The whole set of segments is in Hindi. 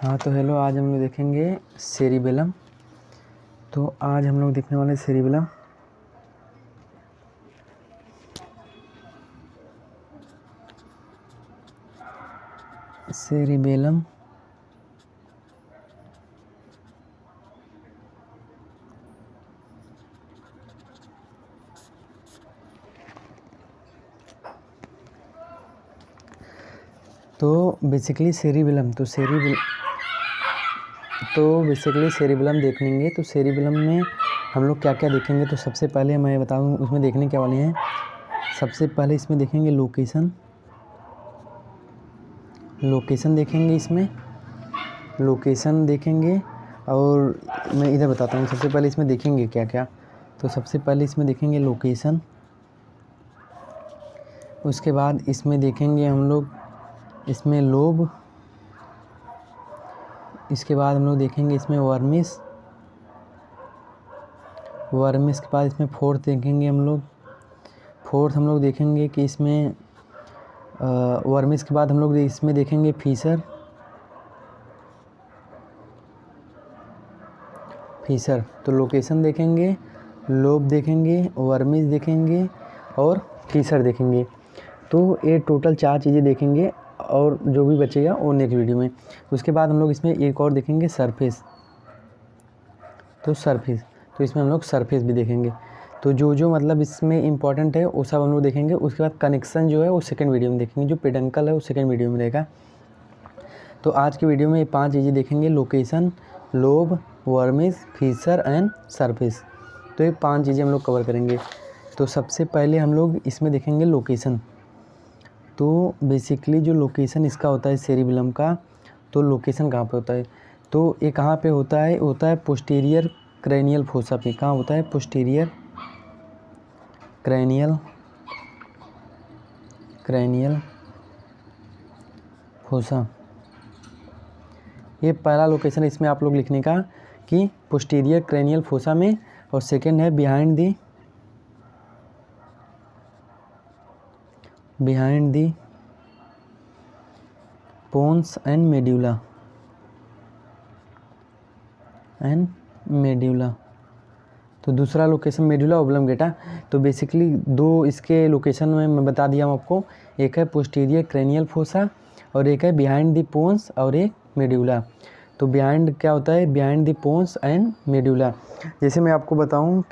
हाँ तो हेलो, आज हम लोग देखेंगे सेरिबेलम। तो आज हम लोग देखने वाले सेरिबेलम। सेरिबेलम तो बेसिकली सेरिबेलम सेरिबेलम देखेंगे। तो सेरिबेलम में हम लोग क्या क्या देखेंगे, तो सबसे पहले मैं बताऊँ उसमें देखने क्या वाले हैं। सबसे पहले इसमें देखेंगे लोकेशन देखेंगे, इसमें लोकेशन देखेंगे। और मैं इधर बताता हूँ, सबसे पहले इसमें देखेंगे क्या क्या। तो सबसे पहले इसमें देखेंगे लोकेशन, उसके बाद इसमें देखेंगे हम लोग इसमें लोब, इसके बाद हम लोग देखेंगे इसमें वर्मिस के बाद इसमें फोर्थ देखेंगे हम लोग देखेंगे कि इसमें वर्मिस के बाद हम लोग इसमें देखेंगे फीसर। तो लोकेशन देखेंगे, लोब देखेंगे, वर्मिस देखेंगे और फीसर देखेंगे। तो ये टोटल 4 चीज़ें देखेंगे और जो भी बचेगा वो नेक्स्ट वीडियो में। उसके बाद हम लोग इसमें एक और देखेंगे सरफेस। तो इसमें हम लोग सरफेस भी देखेंगे। तो जो मतलब इसमें इम्पॉर्टेंट है वो सब हम लोग देखेंगे। उसके बाद कनेक्शन जो है वो सेकंड वीडियो में देखेंगे, जो पेडंकल है वो सेकंड वीडियो में रहेगा। तो आज की वीडियो में ये 5 चीज़ें देखेंगे: location, lobe, vermis, Fisher and surface. तो ये 5 चीज़ें हम लोग कवर करेंगे। तो सबसे पहले हम लोग इसमें देखेंगे लोकेशन। तो बेसिकली जो लोकेशन इसका होता है सेरिबेलम का, तो लोकेशन कहाँ पे होता है, तो ये कहाँ पे होता है पोस्टीरियर क्रैनियल फोसा पे। कहाँ होता है? Posterior cranial fossa. ये पहला लोकेशन इसमें आप लोग लिखने का कि पोस्टीरियर क्रैनियल फोसा में, और सेकंड है behind the pons and medulla. तो दूसरा लोकेशन मेडुला ओब्लंगेटा। तो बेसिकली 2 इसके लोकेशन में मैं बता दिया हूँ आपको। एक है पोस्टीरियर क्रैनियल फोसा और एक है बिहाइंड दी पोन्स और एक मेडुला। तो बिहाइंड क्या होता है? Behind the pons and medulla. जैसे मैं आपको बताता हूँ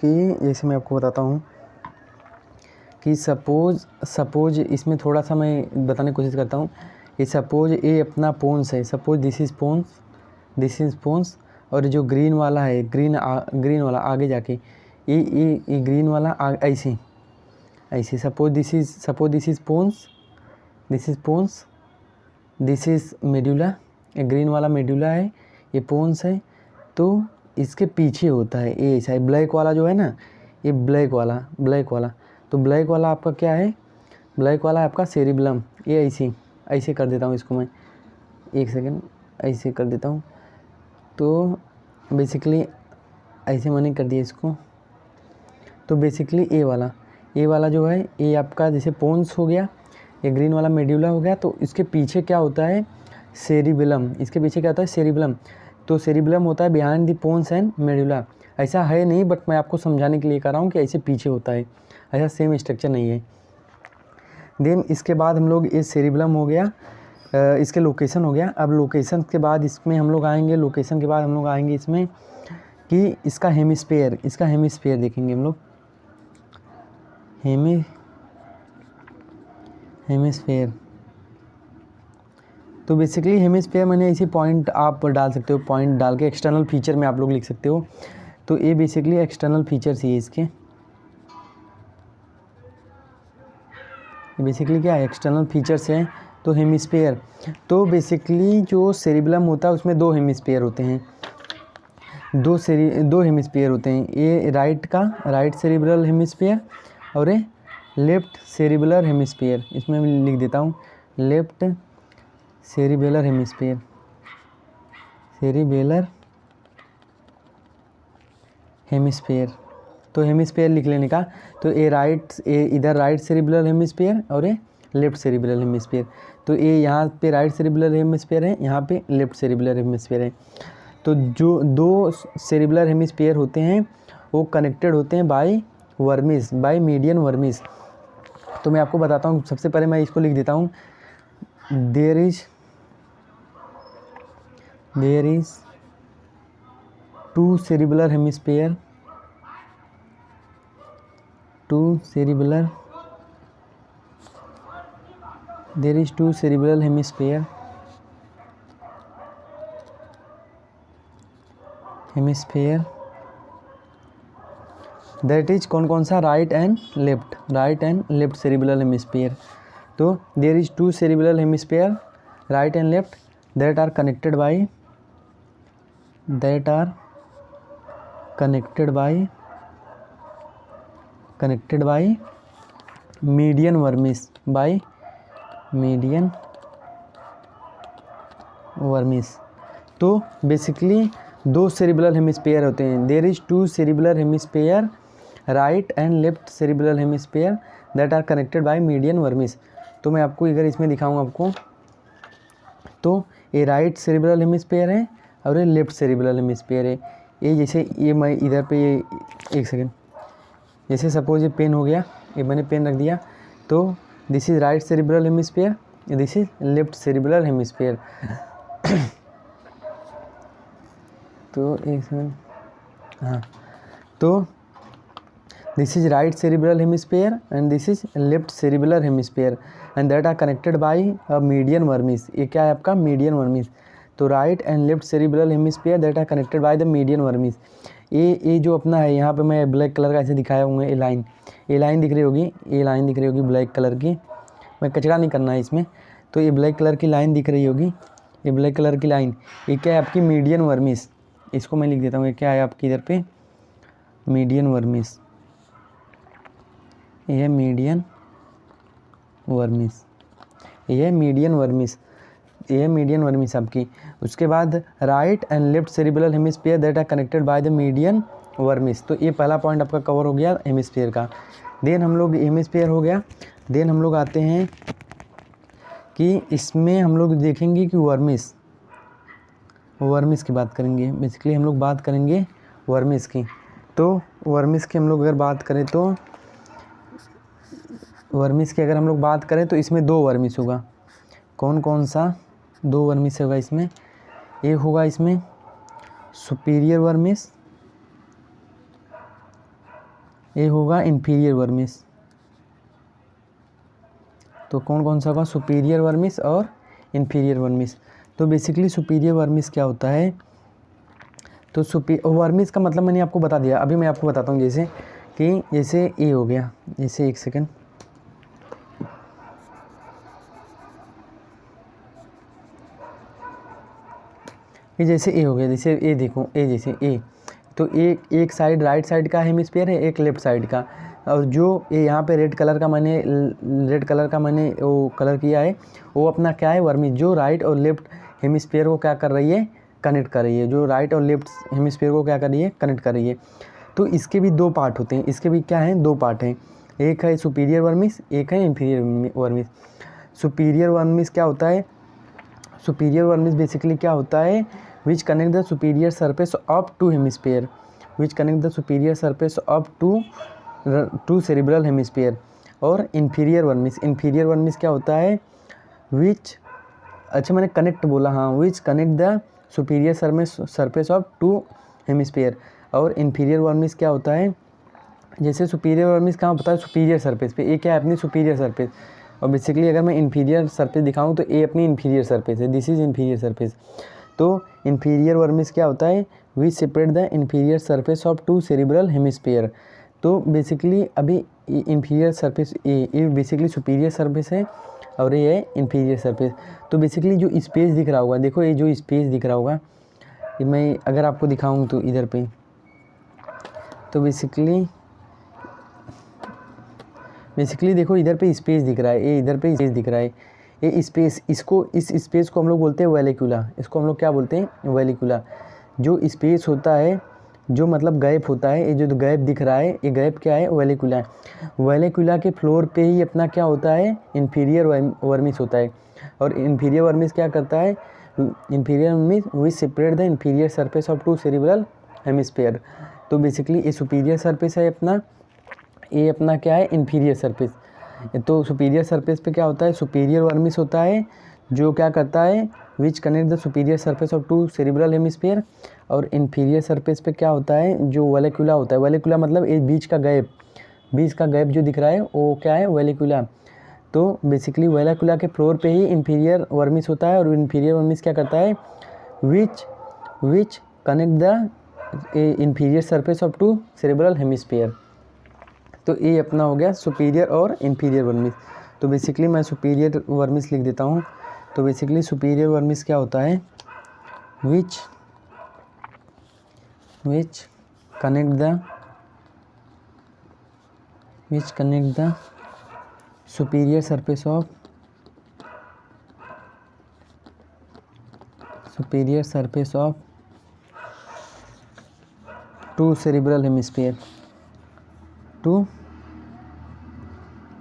कि सपोज इसमें थोड़ा सा मैं बताने की कोशिश करता हूँ कि सपोज ये अपना पोन्स है। सपोज दिस इज़ पोन्स और जो ग्रीन वाला है, ग्रीन वाला आगे जाके ये ग्रीन वाला ऐसे suppose this is pons, this is medulla. ये ग्रीन वाला मेडुला है, ये पोन्स है। तो इसके पीछे होता है ये ऐसा है, ब्लैक वाला जो है ना, ये ब्लैक वाला। तो ब्लैक वाला आपका क्या है? ब्लैक वाला आपका सेरिबेलम। ये ऐसे कर देता हूँ इसको मैं, एक सेकेंड, ऐसे कर देता हूँ। तो बेसिकली ऐसे मैंने कर दिया इसको। तो बेसिकली ये वाला जो है, ये आपका जैसे पोन्स हो गया, ये ग्रीन वाला मेड्यूला हो गया। तो इसके पीछे क्या होता है? सेरिबेलम। इसके पीछे क्या होता है? सेरिबेलम। तो सेरिबेलम होता है behind the pons and medulla. ऐसा है नहीं, बट मैं आपको समझाने के लिए कर रहा हूँ कि ऐसे पीछे होता है, ऐसा सेम स्ट्रक्चर नहीं है। देन इसके बाद हम लोग ये सेरिबेलम हो गया, इसके लोकेशन हो गया। अब लोकेशन के बाद इसमें हम लोग आएंगे इसमें कि इसका हेमिस्फीयर देखेंगे हम लोग। हेमिस्फीयर। तो बेसिकली हेमिस्फीयर मैंने इसी पॉइंट आप डाल सकते हो, पॉइंट डाल के एक्सटर्नल फीचर में आप लोग लिख सकते हो। तो ये बेसिकली एक्सटर्नल फीचर्स ही है इसके। बेसिकली क्या है? एक्सटर्नल फीचर्स हैं। तो हेमिस्फीयर, तो बेसिकली जो सेरिबेलम होता है उसमें 2 हेमिस्फीयर होते हैं। 2 हेमिस्फीयर होते हैं। ये राइट सेरिब्रल हेमिस्फीयर और ये लेफ्ट सेरिबेलर हेमिस्फीयर। इसमें मैं लिख देता हूँ लेफ्ट सेरिबेलर हेमिस्फीयर। तो हेमिस्फीयर लिख लेने का। तो ये इधर राइट सेरिबेलर हेमिस्फीयर और ये लेफ्ट सेरिब्रल हेमिस्फीयर। तो ये यहाँ पे राइट सेरिब्रल हेमिस्फीयर है, यहाँ पे लेफ्ट सेरिब्रल हेमिस्फीयर है। तो जो दो सेरिब्रल हेमिस्फीयर होते हैं वो कनेक्टेड होते हैं by vermis, by median vermis. तो मैं आपको बताता हूँ, सबसे पहले मैं इसको लिख देता हूँ, there is two cerebral hemisphere, there is two cerebral hemisphere that is कौन सा, right and left cerebral hemisphere. तो there is two cerebral hemisphere right and left that are connected by median vermis. तो बेसिकली दो सेरिब्रल हेमिस्फीयर होते हैं, there is two cerebral hemisphere right and left cerebral hemisphere that are connected by median vermis. तो मैं आपको इधर इसमें दिखाऊंगा आपको, तो ये राइट सेरिब्रल हेमिस्फीयर है और ये लेफ्ट सेरिब्रल हेमिस्फीयर है। ये जैसे ये मैं इधर पे ये एक सेकेंड, जैसे सपोज ये पेन हो गया, ये मैंने पेन रख दिया, तो this is right cerebral hemisphere, this is left cerebral hemisphere. तो एक सेकेंड, हाँ, तो this is right cerebral hemisphere and this is left cerebral hemisphere and that are connected by a median vermis. ये क्या है आपका, मीडियन वर्मिस। तो right and left cerebral hemisphere that are connected by the median vermis. ये जो अपना है, यहाँ पे मैं ब्लैक कलर का ऐसे दिखाया हुआ है, ये लाइन दिख रही होगी, ब्लैक कलर की, मैं कचरा नहीं करना है इसमें। तो ये ब्लैक कलर की लाइन दिख रही होगी, ये ब्लैक कलर की लाइन, ये क्या है आपकी, मीडियन वर्मिस। इसको मैं लिख देता हूँ, ये क्या है आपकी इधर पे, मीडियन वर्मिस। ये मीडियन वर्मिस आपकी। उसके बाद right and left cerebral hemisphere that are connected by the median vermis. तो ये पहला पॉइंट आपका कवर हो गया हेमिस्फीयर का। देन हम लोग हेमिस्फीयर हो गया, देन हम लोग आते हैं कि इसमें हम लोग देखेंगे कि वर्मिस की बात करेंगे। बेसिकली हम लोग बात करेंगे वर्मिस की। तो वर्मिस की हम लोग अगर बात करें तो इसमें दो वर्मिस होगा। कौन सा दो वर्मिस होगा इसमें, एक होगा इसमें सुपीरियर वर्मिस, एक होगा इंफीरियर वर्मिस। तो कौन सा होगा, सुपीरियर वर्मिस और इंफीरियर वर्मिस। तो बेसिकली सुपीरियर वर्मिस क्या होता है, तो वर्मिस का मतलब मैंने आपको बता दिया, अभी मैं आपको बताता हूँ। जैसे ए हो गया, जैसे एक सेकेंड, ये जैसे ए हो गया, जैसे ए देखो, ए जैसे ए, तो एक साइड राइट साइड का हेमिस्फीयर है, एक लेफ्ट साइड का। और जो ये यहाँ पे रेड कलर का मैंने वो कलर किया है, वो अपना क्या है, वर्मिस, जो राइट और लेफ्ट हेमिस्फीयर को क्या कर रही है, कनेक्ट कर रही है, जो राइट और लेफ्ट हेमिस्फीयर को क्या कर रही है, कनेक्ट कर रही है। तो इसके भी दो पार्ट होते हैं, इसके भी क्या हैं, दो पार्ट हैं, एक है सुपीरियर वर्मिस, एक है इंफीरियर वर्मिस। सुपीरियर वर्मिस क्या होता है, सुपीरियर वर्मिस बेसिकली क्या होता है, which connect the superior surface of two hemisphere, two cerebral hemisphere। और inferior वर्मिस क्या होता है, which, अच्छा मैंने कनेक्ट बोला, हाँ, which connect the superior surface of two hemisphere। और inferior वर्मिस क्या होता है, जैसे सुपीरियर वर्मिस कहाँ होता है, सुपीरियर सरफेस पे, ये क्या है अपनी सुपीरियर सरफेस। और बेसिकली अगर मैं इन्फीरियर सरफेस दिखाऊं तो ये अपनी इन्फीरियर सरफेस है, दिस इज इन्फीरियर सरफेस। तो इन्फीरियर वर्मिस क्या होता है, we separate the inferior surface of two cerebral hemisphere. तो बेसिकली अभी इन्फीरियर सरफेस ये बेसिकली सुपीरियर सरफेस है और ये है इन्फीरियर सरफेस। तो बेसिकली जो स्पेस दिख रहा होगा, देखो ये जो स्पेस दिख रहा होगा, ये मैं अगर आपको दिखाऊँ तो इधर पे, तो बेसिकली देखो इधर पे स्पेस दिख रहा है, ये इधर पे स्पेस दिख रहा है, ये स्पेस, इस स्पेस को हम लोग बोलते हैं वेलिकुला। इसको हम लोग क्या बोलते हैं, वेलिकुला। जो स्पेस होता है जो मतलब गैप होता है, ये जो गैप दिख रहा है ये गैप क्या है, वेलिकुला है। वेलिकुला के फ्लोर पे ही अपना क्या होता है, इन्फीरियर वर्मिस होता है। और इन्फीरियर वर्मिस क्या करता है, inferior vermis which separate the inferior surface of two cerebral hemisphere. तो बेसिकली ये सुपीरियर सरफेस है अपना, ये अपना क्या है, इन्फीरियर सरफेस। तो सुपीरियर सरफेस पे क्या होता है, सुपीरियर वर्मिस होता है जो क्या करता है, which connect the superior surface of two cerebral hemisphere. और इन्फीरियर सरफेस पे क्या होता है, जो वेलिकुला होता है, वेलिकुला मतलब ये बीच का गैप जो दिख रहा है वो क्या है, वेलिकुला। तो बेसिकली वेलिकुला के फ्लोर पे ही इन्फीरियर वर्मिस होता है, और इन्फीरियर वर्मिस क्या करता है, which connect the inferior surface of two cerebral hemisphere. तो ये अपना हो गया सुपीरियर और इन्फीरियर वर्मिस। तो बेसिकली मैं सुपीरियर वर्मिस लिख देता हूँ। तो बेसिकली सुपीरियर वर्मिस क्या होता है, which connect the superior surface of two cerebral hemisphere, two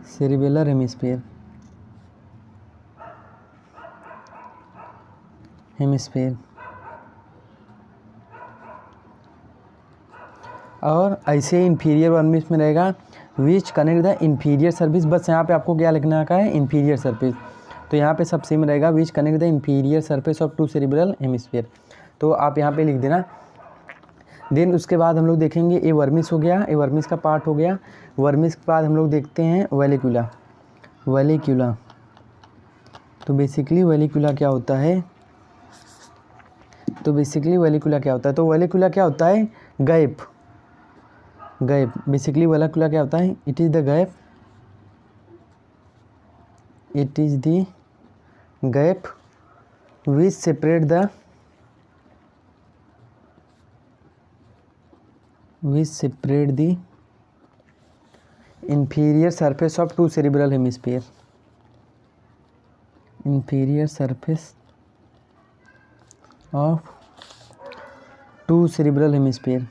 cerebellar hemisphere और ऐसे इन्फीरियर वर्मिस में रहेगा which connect the inferior surface. बस यहाँ पे आपको क्या लिखना का है, इन्फीरियर सरफेस। तो यहाँ पे सब सेम रहेगा, which connect the inferior surface of two cerebral hemisphere. तो आप यहाँ पे लिख देना। देन उसके बाद हम लोग देखेंगे, ये वर्मिस हो गया, ये वर्मिस का पार्ट हो गया। वर्मिस के बाद हम लोग देखते हैं वेलिकुला। तो बेसिकली वेलिकुला क्या होता है, तो वेलिकुला क्या होता है, गैप। बेसिकली वेलिकुला क्या होता है, it is the gap which separate the inferior surface of two cerebral hemisphere, inferior surface of two cerebral hemisphere,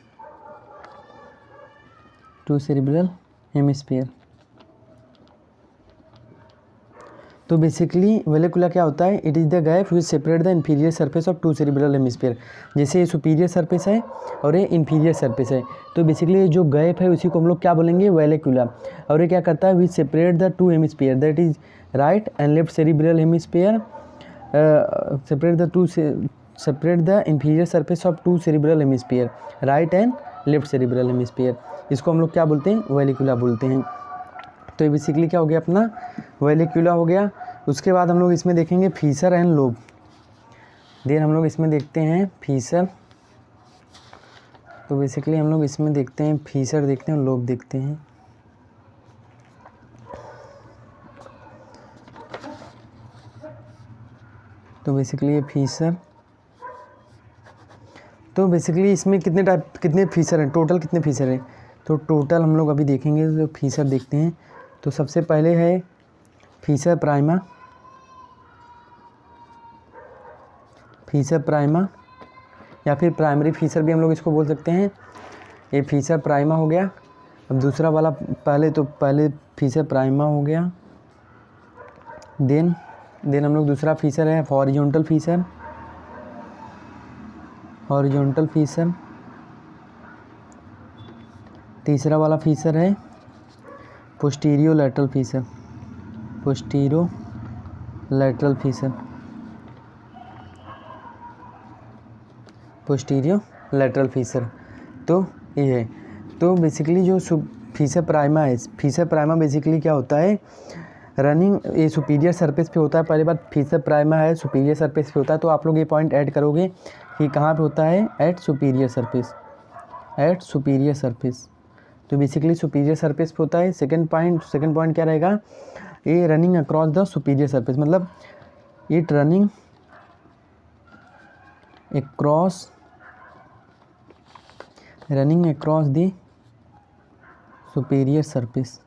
तो बेसिकली वेलिकुला क्या होता है, it is the gap which separate the inferior surface of two cerebral hemisphere. जैसे ये सुपीरियर सरफेस है और ये इन्फीरियर सरफेस है, तो बेसिकली ये जो गैप है उसी को हम लोग क्या बोलेंगे, वेलिकुला। और ये क्या करता है, विच separate the two hemisphere, that is right and left cerebral hemisphere, separate the inferior surface of two cerebral hemisphere, right and left cerebral hemisphere. इसको हम लोग क्या बोलते हैं, वेलिकुला बोलते हैं। तो ये बेसिकली क्या हो गया, अपना वेलिकुला हो गया। उसके बाद हम लोग इसमें देखेंगे फीसर एंड लोब। देन हम लोग इसमें देखते हैं फीसर। तो बेसिकली हम लोग इसमें देखते हैं फीसर, देखते हैं लोब देखते हैं। तो बेसिकली ये फीसर, तो बेसिकली इसमें कितने फीसर हैं, टोटल कितने फीसर हैं। तो टोटल हम लोग अभी देखेंगे, तो फीसर देखते हैं। तो सबसे पहले है फीसर प्राइमा या फिर प्राइमरी फीसर भी हम लोग इसको बोल सकते हैं। ये फीसर प्राइमा हो गया। अब दूसरा वाला, पहले फीसर प्राइमा हो गया। देन हम लोग दूसरा फीसर है हॉरिजॉन्टल फीसर। तीसरा वाला फीसर है पोस्टीरियो लैटरल फीसर। तो ये है। तो बेसिकली जो फीसर प्राइमा बेसिकली क्या होता है, रनिंग ये सुपीरियर सरफेस पे होता है। पहली बात फीसर प्राइमा है सुपीरियर सरफेस पे होता है। तो आप लोग ये पॉइंट ऐड करोगे कि कहाँ पे होता है, एट सुपीरियर सरफेस। तो बेसिकली सुपीरियर सरफेस पे होता है। सेकंड पॉइंट क्या रहेगा, ये running across the superior surface, मतलब it running across the superior surface.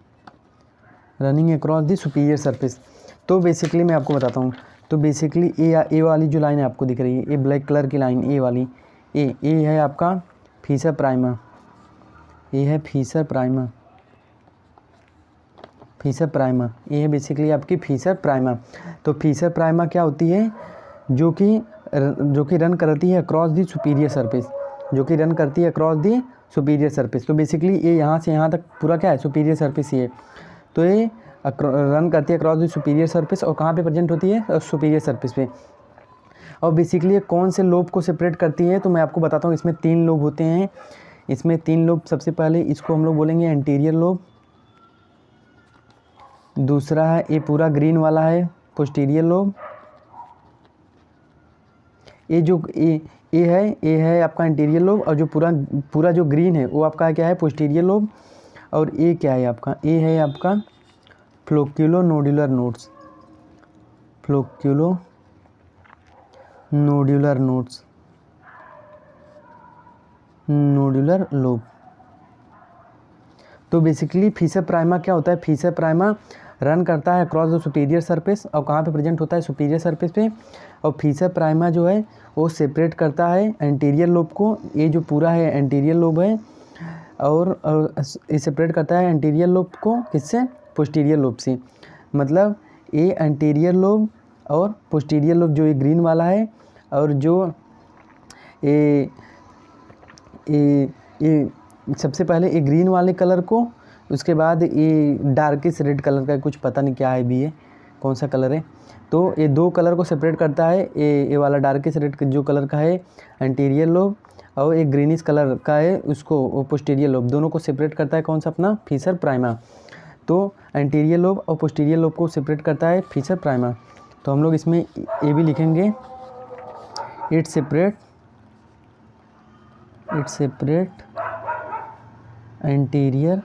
तो बेसिकली मैं आपको बताता हूँ। तो बेसिकली ए वाली जो लाइन आपको दिख रही है, ये ब्लैक कलर की लाइन, ए वाली, ए है आपका फीसर प्राइमा, ये है फीसर प्राइमा, फीसर प्राइमा, ये है बेसिकली आपकी फीसर प्राइमा। तो फीसर प्राइमा क्या होती है, जो कि रन करती है अक्रॉस दी सुपीरियर सरफेस, जो कि रन करती है अक्रॉस दी सुपीरियर सरफेस। तो बेसिकली ये यहाँ से यहाँ तक पूरा क्या है, सुपीरियर सरफेस ही है। तो ये रन करती है अक्रॉस दी सुपीरियर सरफेस, और कहाँ पे प्रेजेंट होती है, सुपीरियर सरफेस पे। और बेसिकली ये कौन से लोब को सेपरेट करती है, तो मैं आपको बताता हूँ। इसमें 3 लोब होते हैं, इसमें 3 लोब। सबसे पहले इसको हम लोग बोलेंगे एंटीरियर लोब, दूसरा है ये पूरा ग्रीन वाला है पोस्टीरियर लोब, ये है आपका एंटीरियर लोब, और जो पूरा जो ग्रीन है वो आपका क्या है, पोस्टीरियर लोब। और ये क्या है आपका, ये है आपका flocculonodular nodes, flocculonodular nodes, nodular lobe. तो बेसिकली फीसर प्राइमा क्या होता है, फीसर प्राइमा रन करता है अक्रॉस द सुपीरियर सरफेस, और कहाँ पे प्रेजेंट होता है, सुपीरियर सरफेस पे। और फीसर प्राइमा जो है वो सेपरेट करता है एंटीरियर लोब को, ये जो पूरा है एंटीरियर लोब है, और ये सेपरेट करता है एंटीरियर लोब को किससे, पोस्टीरियर लोब से। मतलब ये एंटीरियर लोब और पोस्टीरियर लोब जो ये ग्रीन वाला है, और जो ये सबसे पहले ये ग्रीन वाले कलर को, उसके बाद ये डार्केस्ट रेड कलर का, कुछ पता नहीं क्या है भी ये कौन सा कलर है। तो ये 2 कलर को सेपरेट करता है, ये वाला डार्केस्ट रेड जो कलर का है एंटीरियर लोब, और एक ग्रीनिश कलर का है उसको पोस्टीरियर लोब। दोनों को सेपरेट करता है कौन सा, अपना फीसर प्राइमा। तो एंटीरियर लोब और पोस्टीरियर लोब को सेपरेट करता है फीसर प्राइमा। तो हम लोग इसमें ये भी लिखेंगे, it separate anterior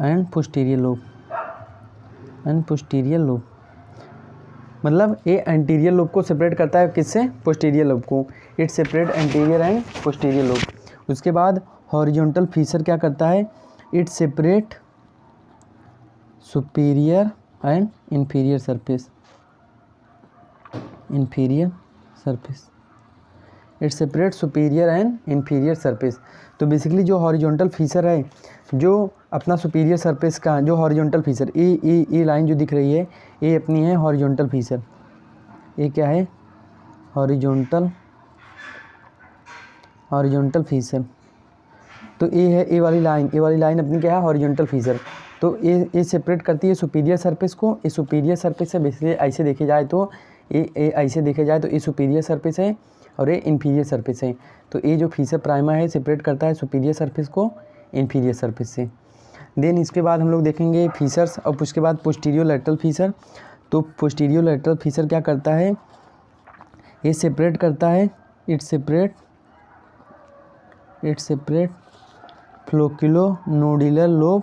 and posterior lobe, मतलब ये एंटीरियर लोब को सेपरेट करता है किससे, पोस्टीरियर लोब को। It separate anterior and posterior lobe. उसके बाद हॉरिजॉन्टल फीचर क्या करता है, it separate superior and inferior surface, it separate superior and inferior surface. तो बेसिकली जो हॉरिजॉन्टल फीचर है, जो अपना सुपीरियर सरफेस का जो हॉरिजॉन्टल फीचर, ये लाइन जो दिख रही है, ये अपनी है हॉरिजॉन्टल फीचर। ये क्या है, हॉरिजॉन्टल फीचर। तो ये है ये वाली लाइन अपनी क्या है, हॉरिजॉन्टल फीचर। तो ये सेपरेट करती है सुपीरियर सरफेस को। ये सुपीरियर सरफेस से बेसिकली ऐसे देखे जाए तो ये सुपीरियर सरफेस है, और ये इन्फीरियर सरफेस है। तो ये जो फीचर प्राइमा है सेपरेट करता है सुपीरियर सरफेस को इन्फीरियर सरफेस से। देन इसके बाद हम लोग देखेंगे फीचर्स, और उसके बाद पोस्टीरियर लैटरल फीचर। तो पोस्टीरियर लैटरल फीचर क्या करता है, ये सेपरेट करता है, it separate flocculonodular lobe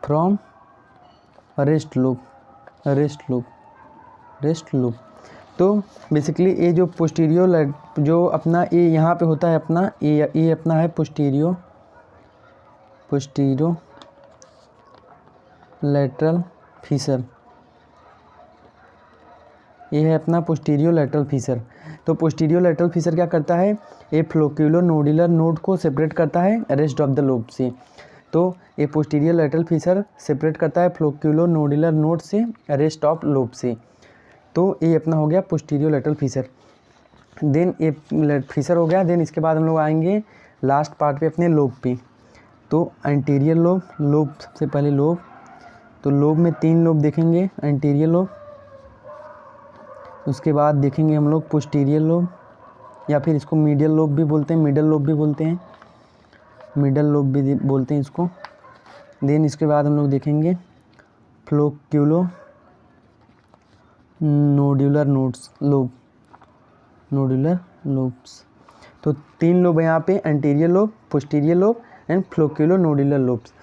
from rest lobe. तो बेसिकली ये जो पोस्टीरियर जो अपना ये यहाँ पे होता है अपना, ये अपना है पोस्टीरियर लैटरल फीचर, ये है अपना पोस्टीरियर लैटरल फीचर। तो पोस्टीरियर लैटरल फीचर क्या करता है, ये फ्लोक्यूलो नोडुलर नोड को सेपरेट करता है रेस्ट ऑफ द लोब से। तो ये पोस्टीरियर लैटरल फीचर सेपरेट करता है फ्लोक्यूलो नोडुलर नोड से रेस्ट ऑफ लोब से। तो ये अपना हो गया पोस्टीरियर लैटरल फीचर। देन ये फीचर हो गया। देन इसके बाद हम लोग आएंगे लास्ट पार्ट पे अपने लोब पे। तो एंटीरियर लोब सबसे पहले लोब। तो लोब में 3 लोब देखेंगे, एंटीरियर लोब, उसके बाद देखेंगे हम लोग पोस्टीरियर लोब, या फिर इसको मीडियल लोब भी बोलते हैं, मिडल लोब भी बोलते हैं इसको। देन इसके बाद हम लोग देखेंगे फ्लोक्यूलो नोडुलर लोब्स। तो 3 लोब यहाँ पे, anterior lobe, posterior lobe and flocculonodular lobes.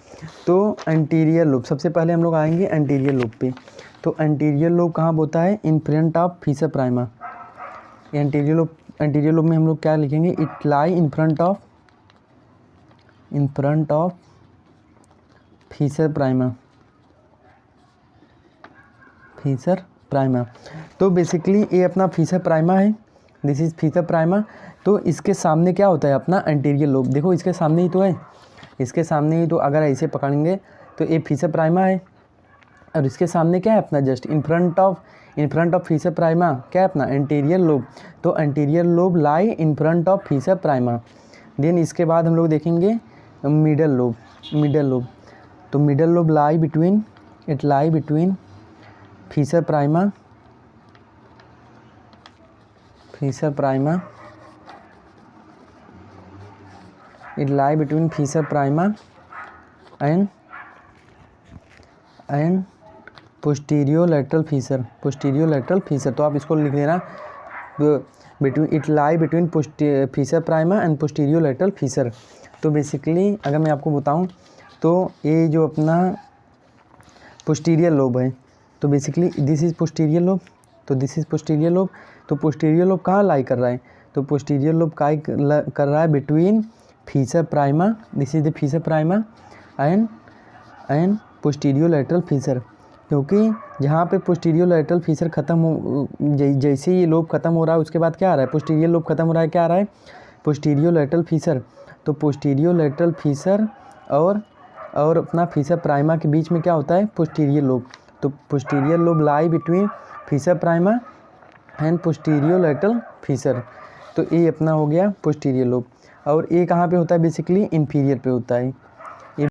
तो एंटीरियर लोब सबसे पहले हम लोग आएंगे एंटीरियर लोब पे। तो एंटीरियर लोब कहाँ होता है, इन front of feature prima. Anterior lobe में हम लोग क्या लिखेंगे, it lie in front of feature prima. तो बेसिकली ये अपना फीचर प्राइमा है, दिस इज़ फीसर प्राइमा। तो इसके सामने क्या होता है अपना एंटीरियर लोब, देखो इसके सामने ही तो है, इसके सामने ही तो, अगर ऐसे पकड़ेंगे तो ये फीसर प्राइमा है, और इसके सामने क्या है अपना just in front of fissure prima क्या है अपना एंटीरियर लोब। तो anterior lobe lie in front of fissure prima. Then इसके बाद हम लोग देखेंगे मिडल लोब। तो middle lobe lie between fissure prima it lie between fissure prima and posterior lateral fissure. तो आप इसको लिख लेना between fissure prima and posterior lateral fissure. तो बेसिकली अगर मैं आपको बताऊं तो ये जो अपना पोस्टीरियर लोब है, तो basically this is posterior lobe, तो दिस इज़ पोस्टीरियर लोब। तो पोस्टीरियर लोब कहाँ लाई कर रहा है, तो पोस्टीरियर लोब काय कर रहा है between fissure prima, this is the Fisher prima and posterior lateral Fisher. क्योंकि जहाँ पे पोस्टीरियर लेटरल फीसर ख़त्म हो, जैसे ये लोब ख़त्म हो रहा है उसके बाद क्या आ रहा है, पोस्टीरियर लोब ख़त्म हो रहा है, क्या आ रहा है पोस्टीरियर लेटरल फीसर। तो पोस्टीरियर लेटरल फीसर और अपना फीसर प्राइमा के बीच में क्या होता है पोस्टीरियर लोब। तो posterior lobe lie between fissure prima and posterior lateral fissure. तो ये अपना हो गया पोस्टीरियर लोब। और ये कहाँ पे होता है बेसिकली इंफीरियर पे होता है।